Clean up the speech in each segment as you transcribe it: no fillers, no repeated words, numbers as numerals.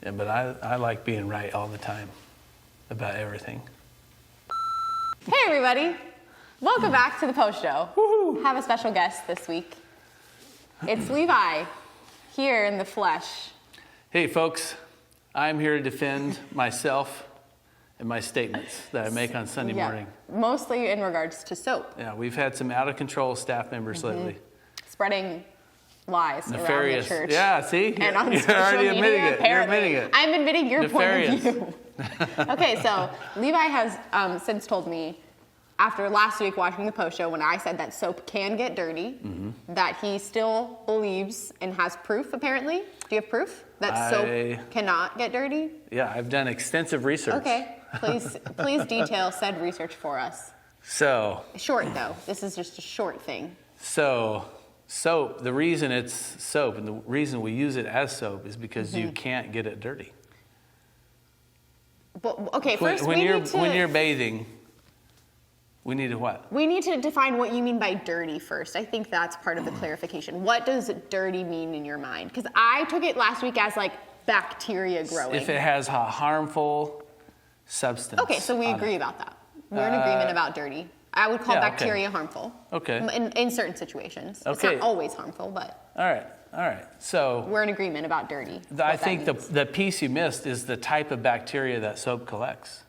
Yeah, but I like being right all the time about everything. Hey everybody, welcome back to the Post Show. Woohoo. Have a special guest this week. It's Levi, here in the flesh. Hey folks, I'm here to defend myself and my statements that I make on Sunday morning. Mostly in regards to soap. Yeah, we've had some out of control staff members lately. Spreading lies Nefarious. around the church. Yeah, see? And on You're social already media, admitting it. apparently. You're admitting it. I'm admitting your Nefarious. point of view. Okay, so Levi has since told me, after last week watching the Post Show, when I said that soap can get dirty, that he still believes and has proof, apparently. Do you have proof that soap cannot get dirty? Yeah, I've done extensive research. Okay, please detail said research for us. So. Short though, this is just a short thing. So, soap, the reason it's soap and the reason we use it as soap is because you can't get it dirty. But, okay, first when we need to... When you're bathing, we need to what? We need to define what you mean by dirty first. I think that's part of the clarification. What does dirty mean in your mind? Because I took it last week as like bacteria growing. If it has a harmful substance. Okay, so we agree about that. We're in agreement about dirty. I would call bacteria harmful. Okay. In certain situations. Okay. It's not always harmful, but. All right. So. We're in agreement about dirty. I think the piece you missed is the type of bacteria that soap collects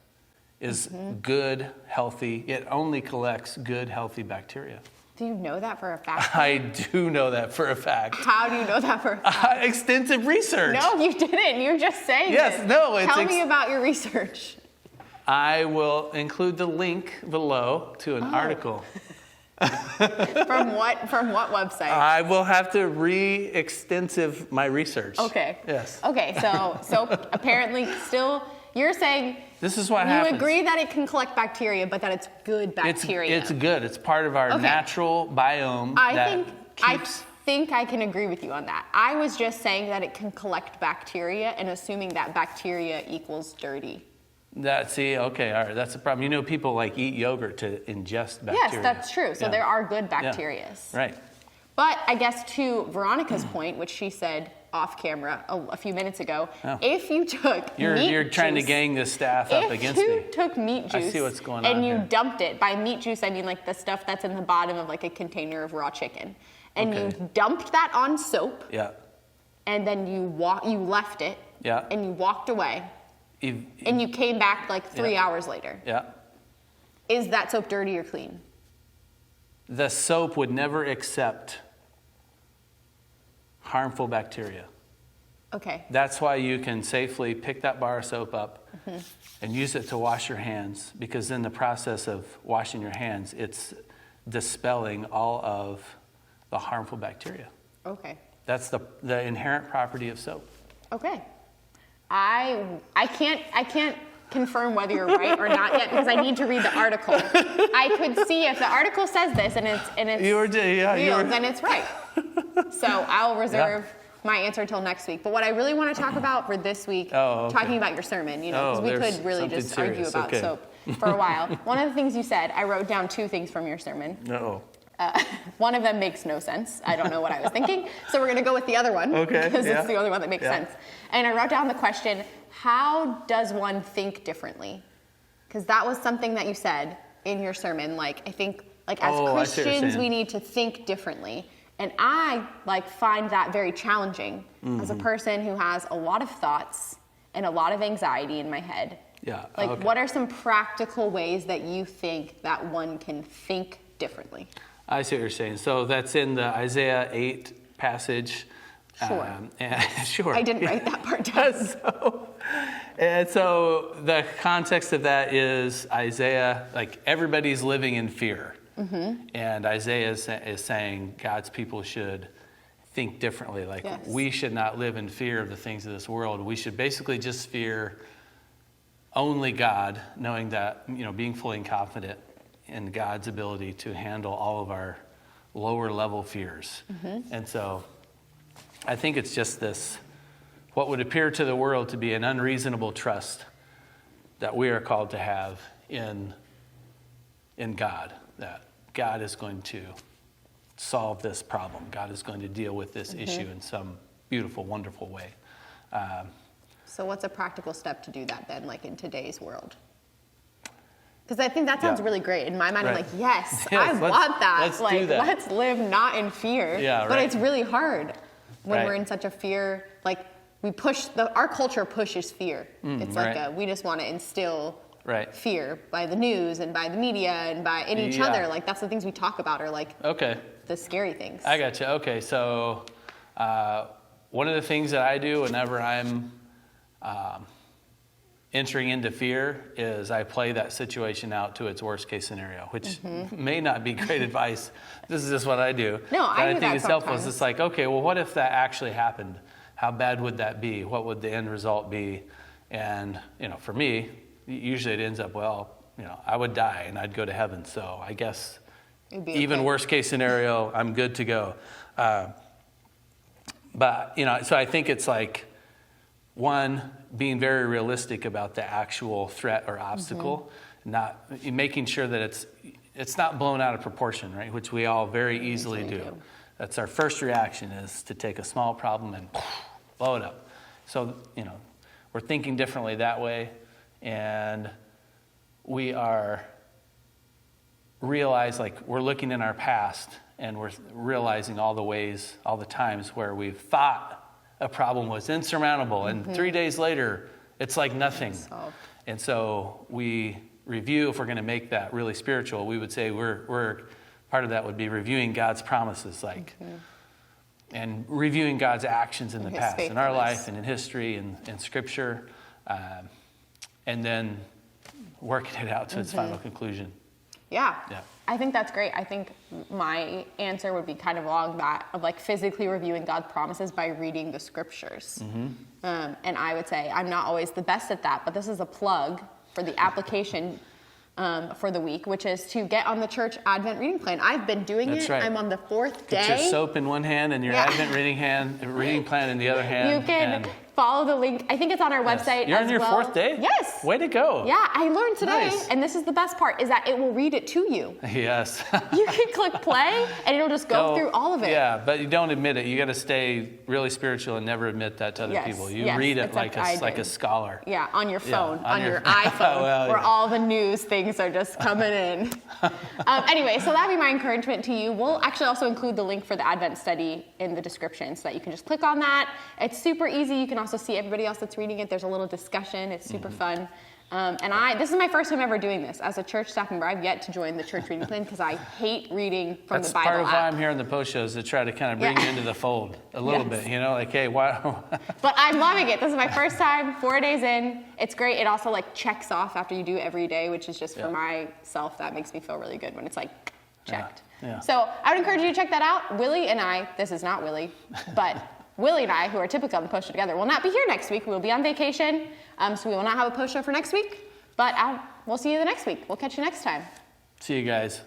is good, healthy. It only collects good, healthy bacteria. Do you know that for a fact? I do know that for a fact. How do you know that for a fact? Extensive research. No, you didn't. You're just saying Yes, it. no, it's Tell me about your research. I will include the link below to an article. From what website? I will have to re-extensive my research. Okay. Yes. Okay, so apparently still, you're saying this is what happens. You agree that it can collect bacteria, but that it's good bacteria. It's good. It's part of our natural biome. I think I can agree with you on that. I was just saying that it can collect bacteria and assuming that bacteria equals dirty. Okay, all right, that's the problem. You know, people like eat yogurt to ingest bacteria. Yes, that's true. So there are good bacteria. Yeah. Right. But I guess to Veronica's point, which she said off camera a few minutes ago, if you took you're trying to gang the staff up against me. If you took meat juice I see what's going on and you here. dumped it, by meat juice I mean like the stuff that's in the bottom of like a container of raw chicken, and you dumped that on soap, and then you left it, and you walked away, and you came back like 3 hours later. Is that soap dirty or clean? The soap would never accept harmful bacteria. Okay. That's why you can safely pick that bar of soap up and use it to wash your hands, because in the process of washing your hands, it's dispelling all of the harmful bacteria. Okay. That's the inherent property of soap. Okay. I can't confirm whether you're right or not yet because I need to read the article. I could see if the article says this and it's real, then it's right. So I'll reserve my answer until next week. But what I really want to talk about for this week, talking about your sermon, because we could really just argue about soap for a while. One of the things you said, I wrote down 2 things from your sermon. One of them makes no sense. I don't know what I was thinking. So we're going to go with the other one because it's the only one that makes sense. And I wrote down the question, how does one think differently? Because that was something that you said in your sermon. Like, I think as Christians, we need to think differently. And I find that very challenging as a person who has a lot of thoughts and a lot of anxiety in my head. What are some practical ways that you think that one can think differently? I see what you're saying. So that's in the Isaiah 8 passage. Sure. Sure. I didn't write that part down. So the context of that is Isaiah, everybody's living in fear. And Isaiah is saying God's people should think differently. We should not live in fear of the things of this world. We should basically just fear only God, knowing that, being fully confident in God's ability to handle all of our lower level fears. And so I think it's just this, what would appear to the world to be an unreasonable trust that we are called to have in God, that God is going to solve this problem. God is going to deal with this issue in some beautiful, wonderful way. So what's a practical step to do that then, like in today's world? Because I think that sounds really great. In my mind, I'm like, yes, I want that. Let's do that. Let's live not in fear. Yeah, but it's really hard when we're in such a fear. Like our culture pushes fear. It's like we just want to instill fear by the news and by the media and in each other. Like that's the things we talk about are like the scary things. I got you. Okay, so one of the things that I do whenever I'm entering into fear is I play that situation out to its worst case scenario, which may not be great advice. This is just what I do. No, I think it's helpful. It's just like, okay, well, what if that actually happened? How bad would that be? What would the end result be? And, for me, usually it ends up, I would die and I'd go to heaven. So I guess even worst case scenario, I'm good to go. But, so I think it's like, one, being very realistic about the actual threat or obstacle, not making sure that it's not blown out of proportion, right? Which we all very easily do. That's our first reaction, is to take a small problem and blow it up. So, we're thinking differently that way, and we are we're looking in our past and we're realizing all the times where we've thought a problem was insurmountable, and 3 days later, it's like nothing. And so we review, if we're going to make that really spiritual, we would say we're part of that would be reviewing God's promises, and reviewing God's actions in the past, in our life and in history and in Scripture, and then working it out to its final conclusion. Yeah. I think that's great. I think my answer would be kind of along that of like physically reviewing God's promises by reading the Scriptures. And I would say I'm not always the best at that, but this is a plug for the application for the week, which is to get on the church Advent reading plan. I've been doing it. Right. I'm on the 4th day. Get your soap in one hand and your Advent reading plan in the other hand. You can follow the link. I think it's on our website. You're on your 4th day? Yes. Way to go. Yeah, I learned today, and this is the best part, is that it will read it to you. Yes. You can click play, and it'll just go through all of it. Yeah, but you don't admit it. You got to stay really spiritual and never admit that to other people. You read it like a scholar. Yeah, on your phone, on your iPhone, where all the news things are just coming in. Anyway, so that'd be my encouragement to you. We'll actually also include the link for the Advent study in the description so that you can just click on that. It's super easy. You can also see everybody else that's reading it. There's a little discussion. It's super fun. And this is my first time ever doing this. As a church staff member, I've yet to join the church reading plan because I hate reading from the Bible app. That's part of why I'm here in the post shows, to try to kind of bring you into the fold a little bit, like, hey, why? But I'm loving it. This is my first time, 4 days in. It's great. It also checks off after you do it every day, which is just for myself. That makes me feel really good when it's checked. Yeah. So I would encourage you to check that out. Willie and I, this is not Willie, but Willie and I, who are typically on the post show together, will not be here next week. We'll be on vacation, so we will not have a post show for next week. But we'll see you the next week. We'll catch you next time. See you guys.